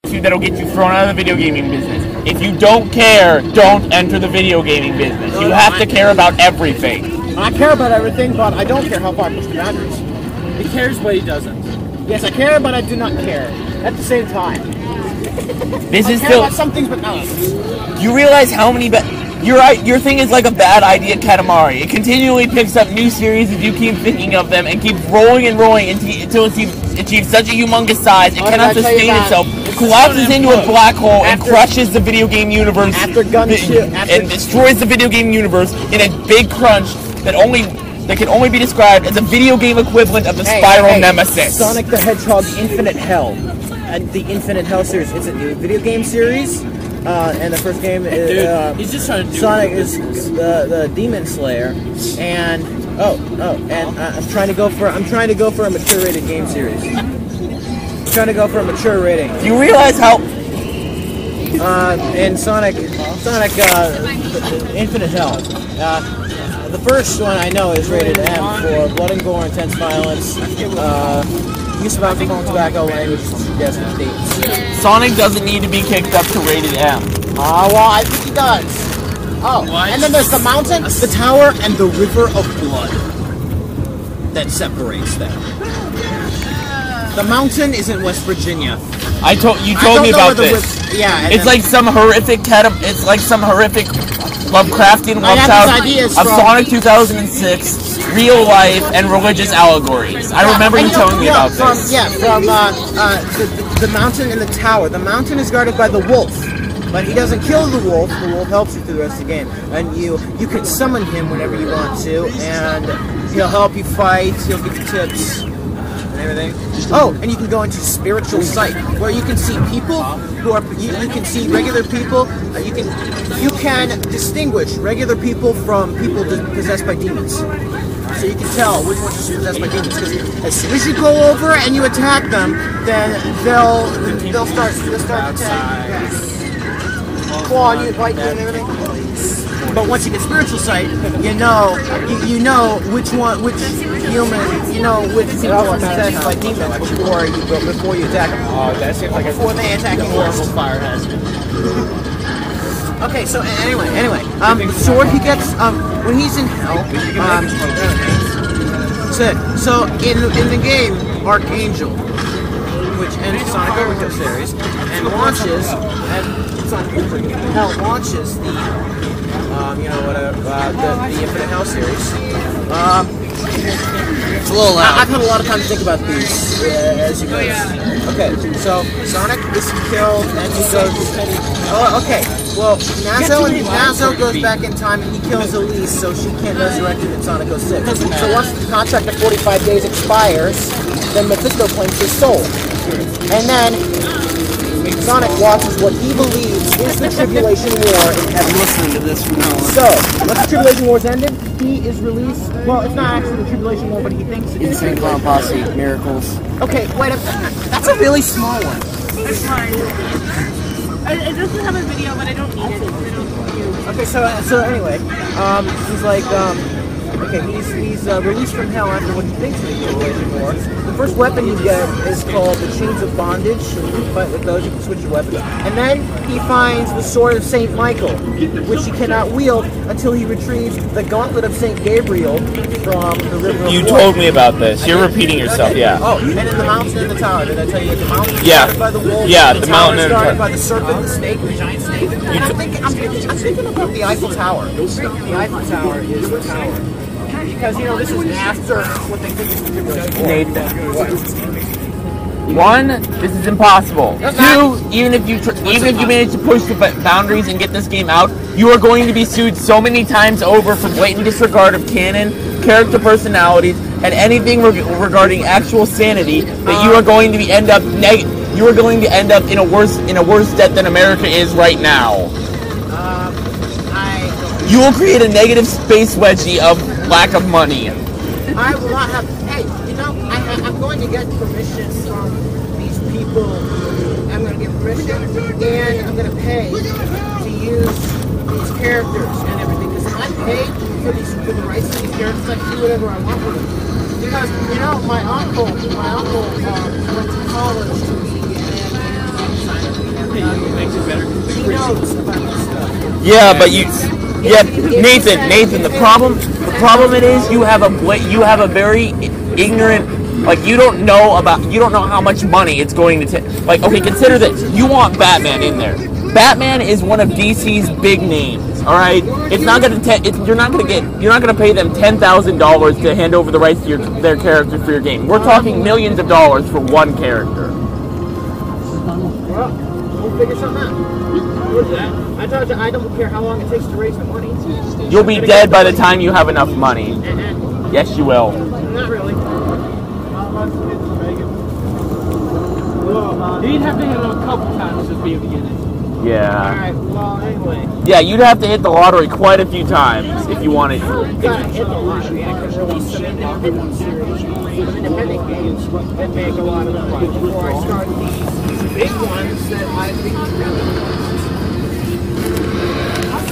attitude that'll get you thrown out of the video gaming business. If you don't care, don't enter the video gaming business. You have to care about everything. I care about everything, but I don't care how far I push the boundaries. He cares, but he doesn't. Yes, I care, but I do not care at the same time. This is care still. about some things, but not others. You realize how many? You're right. Your thing is like a bad idea, Katamari. It continually picks up new series as you keep thinking of them, and keeps rolling and rolling until it achieves such a humongous size it cannot sustain itself, collapses into a black hole, and crushes the video game universe, and destroys the video game universe in a big crunch that can only be described as a video game equivalent of the Spiral Nemesis. Sonic the Hedgehog Infinite Hell. The Infinite Hell series. It's a new video game series. And the first game is he's just trying to do Sonic is the Demon Slayer, and I'm trying to go for a mature rated game series. I'm trying to go for a mature rating. Do you realize how? And Sonic Infinite Hell. The first one I know is rated M for blood and gore, intense violence, use of alcohol and tobacco language, suggestive dates. Sonic doesn't need to be kicked up to rated M. Well, I think he does. Oh, what? And then there's the mountain, the tower, and the river of blood that separates them. The mountain is in West Virginia. You told me about this. It's like some horrific Lovecraftian love child of Sonic 2006, real life, and religious allegories. I remember you telling me about this. From the mountain and the tower. The mountain is guarded by the wolf, but he doesn't kill the wolf. The wolf helps you through the rest of the game, and you can summon him whenever you want to, and he'll help you fight. He'll give you tips and everything. Oh, and you can go into spiritual sight, where you can see people who are you can see regular people. You can distinguish regular people from people possessed by demons. So you can tell which ones are possessed by demons, because as soon as you go over and you attack them, then they'll start attacking, clawing you, biting you, and everything. But once you get spiritual sight, you know which human, which people are possessed by demons before you attack them. Oh, that seems like before they attack you. Horrible fire hazard. Okay, so anyway, the sword he gets when he's in hell. So in the game, Archangel, which ends the Sonic Overdose series, and launches the Infinite Hell series. It's a little loud. I've had a lot of time to think about these, as you know. Okay, so Sonic is killed, and he goes. Okay. Well, Nazo goes back in time, and he kills Elise, so she can't resurrect him in Sonic 06. So once the contract of 45 days expires, then Mephisto claims his soul, and then Sonic watches what he believes is the Tribulation War in heaven. I'm listening to this from now on. So, once the Tribulation War's ended, he is released. Well, it's not actually the Tribulation War, but he thinks it's Insane Clown Posse, Miracles. Okay, wait a minute. That's a really small one. It's fine. It doesn't have a video, but I don't need it. Okay, so anyway, he's like, okay, he's released from hell after what he thinks is the Tribulation War. The first weapon you get is called the Chains of Bondage. So you can fight with those, you can switch your weapons. And then he finds the Sword of St. Michael, which he cannot wield until he retrieves the Gauntlet of St. Gabriel from the River of You Blood. told me about this. You're repeating yourself, yeah. Oh, and in the mountain and the tower. Did I tell you the mountain is Yeah. guarded by the wolf? Yeah, the the tower mountain is and guarded the by the serpent, the snake, the giant snake. And I'm thinking about the Eiffel Tower. The Eiffel Tower is the tower. Because, this is after what they think is the Tribulation War. Nathan. One, this is impossible. Two, even if you manage to push the boundaries and get this game out, you are going to be sued so many times over for blatant disregard of canon, character personalities, and anything regarding actual sanity that you are going to end up in a worse debt than America is right now. You will create a negative space wedgie of lack of money. I will not have. Hey, I'm going to get permission from these people. I'm going to get permission, and I'm going to pay to use these characters and everything. Because if I pay for the rights to these characters, I can do whatever I want with them. Because my uncle went to college to be an notes about this stuff. Yeah, but Nathan. The problem it is you have a very ignorant. Like you don't know how much money it's going to take. Like, okay, consider this. You want Batman in there. Batman is one of DC's big names. All right, it's not gonna. You're not gonna pay them $10,000 to hand over the rights to their character for your game. We're talking millions of dollars for one character. Well, we'll figure something out. What's that? I told you I don't care how long it takes to raise the money. You'll be dead by the time you have enough money. Yes, you will. Not really. You'd have to hit them a couple times to be able to get it. Yeah. Alright, well, anyway. Yeah, you'd have to hit the lottery quite a few times if you wanted. Hit the lottery. I could release some independent series, some independent games that make a lot of money before I start these big ones that I think really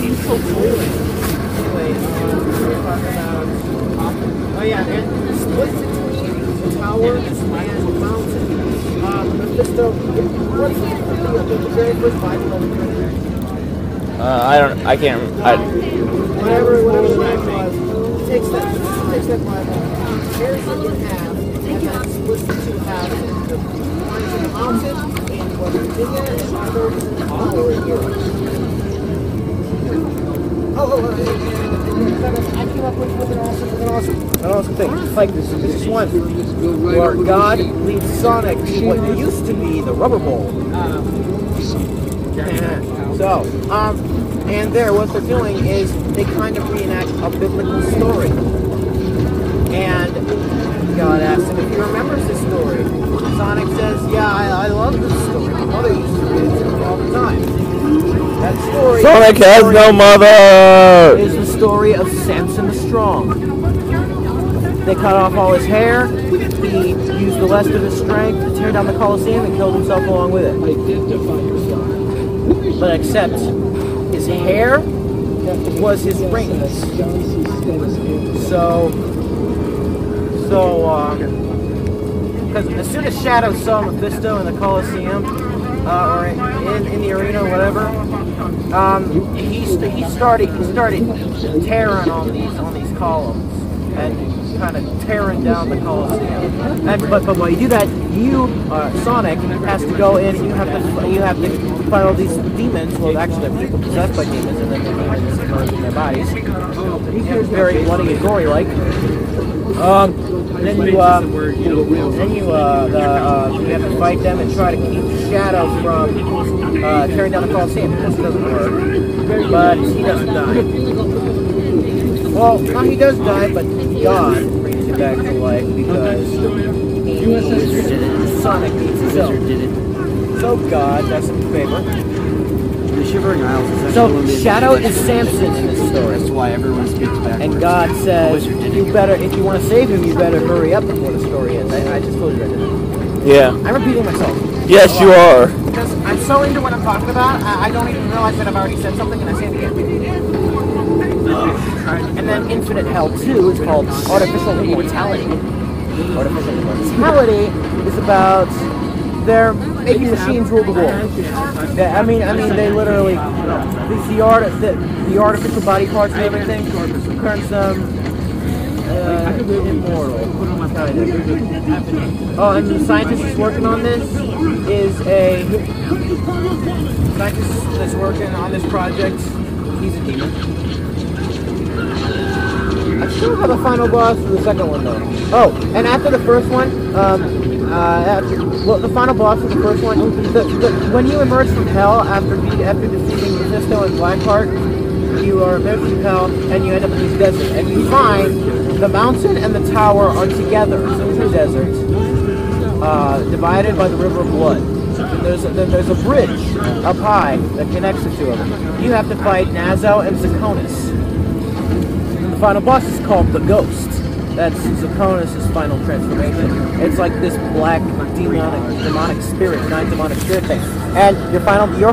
seems so cool. Anyway, we're talking about. Oh yeah, and split between the tower and the mountain. Mephisto, what's the very first Bible ever printed? I can't. Whatever the Bible was, takes that Bible, tears it in half, and then splits the two halves into the ones in the mountain, in West Virginia, and others all in Europe. I came up with an awesome thing. Like this is one where God leads Sonic to what used to be the rubber bowl. And there, what they're doing is they kind of reenact a biblical story. And God asks him if he remembers this story. Sonic says, "Yeah, I love this story. My mother used to read it to me all the time." That story. Sonic has no mother. Is the story of Samson the Strong. They cut off all his hair. He used the rest of his strength to tear down the Colosseum and killed himself along with it. But except his hair was his rings. Because as soon as Shadow saw Mephisto in the Colosseum, or in the arena or whatever, he started tearing on these columns and kind of tearing down the Colosseum. But while you do that, Sonic has to go in. You have to fight all these demons. Well, actually, they're people possessed by demons, and then the demons emerge in their bodies. It's very bloody and gory, like. Then you have to fight them and try to keep Shadow from tearing down the Colosseum. This doesn't work, but he doesn't die. Well, no, he does die, but God brings him back to life because Sonic needs his help. So God does him a favor. The Shivering Isles is So Shadow is Samson in this story. That's why everyone speaks back. And God says, "You better, if you want to save him, you better hurry up before the story ends." I just told you that, didn't I? Yeah. I'm repeating myself. Yes, you are. Because I'm so into what I'm talking about, I don't even realize that I've already said something, and I say it again. And then Infinite Hell 2 is called Artificial Immortality. Artificial Immortality is about they're making machines rule the world. I mean, they literally the artificial body parts and everything turns them immortal. Kind of. Oh, and the scientist that's working on this is a scientist that's working on this project. He's a demon. I still have a final boss for the second one though. Oh, and after the first one, the final boss for the first one, when you emerge from hell after defeating Mephisto and Blackheart, you are emerged from hell and you end up in this desert, and you find the mountain and the tower are together. So it's a desert, divided by the river of blood. Then there's a bridge up high that connects the two of them. You have to fight Nazo and Zakonis. The final boss is called the Ghost. That's Zakonis' final transformation. It's like this black demonic spirit, 9 demonic spirit thing. And your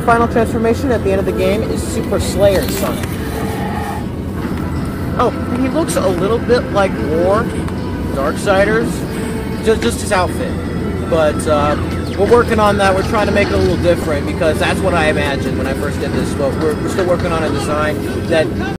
final transformation at the end of the game is Super Slayer Sonic. Oh, and he looks a little bit like War, Darksiders, just his outfit. But we're working on that. We're trying to make it a little different because that's what I imagined when I first did this. But we're still working on a design that